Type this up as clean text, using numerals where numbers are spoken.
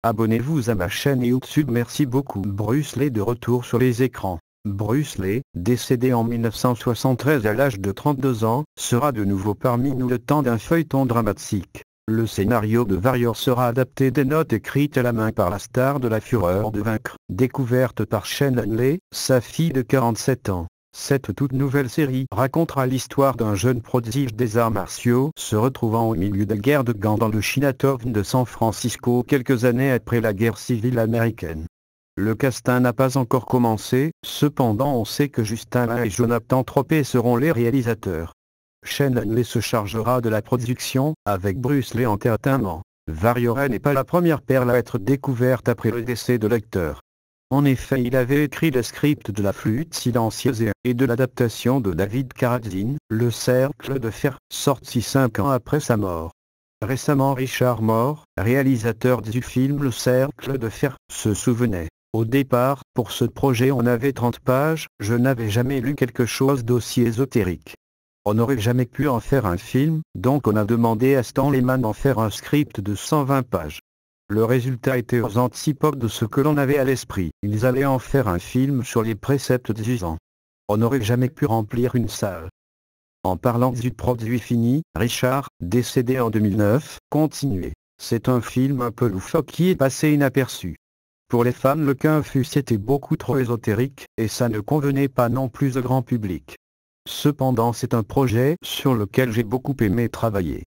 Abonnez-vous à ma chaîne YouTube. Merci beaucoup. Bruce Lee de retour sur les écrans. Bruce Lee, décédé en 1973 à l'âge de 32 ans, sera de nouveau parmi nous le temps d'un feuilleton dramatique. Le scénario de Warrior sera adapté des notes écrites à la main par la star de La Fureur de vaincre, découverte par Shannon Lee, sa fille de 47 ans. Cette toute nouvelle série racontera l'histoire d'un jeune prodige des arts martiaux se retrouvant au milieu de la guerre de Gand dans le Chinatown de San Francisco quelques années après la guerre civile américaine. Le casting n'a pas encore commencé, cependant on sait que Justin Lin et Jonathan Tropez seront les réalisateurs. Shannon Lee se chargera de la production, avec Bruce Lee Entertainment. Warrior n'est pas la première perle à être découverte après le décès de l'acteur. En effet, il avait écrit le script de La Flûte silencieuse et de l'adaptation de David Carradine, Le Cercle de Fer, sorti 5 ans après sa mort. Récemment, Richard Moore, réalisateur du film Le Cercle de Fer, se souvenait: au départ, pour ce projet on avait 30 pages, je n'avais jamais lu quelque chose d'aussi ésotérique. On n'aurait jamais pu en faire un film, donc on a demandé à Stan Lehman d'en faire un script de 120 pages. Le résultat était aux antipodes de ce que l'on avait à l'esprit. Ils allaient en faire un film sur les préceptes des usants. On n'aurait jamais pu remplir une salle. En parlant du produit fini, Richard, décédé en 2009, continuait: c'est un film un peu loufoque qui est passé inaperçu. Pour les fans, le Kung-Fu c'était beaucoup trop ésotérique, et ça ne convenait pas non plus au grand public. Cependant c'est un projet sur lequel j'ai beaucoup aimé travailler.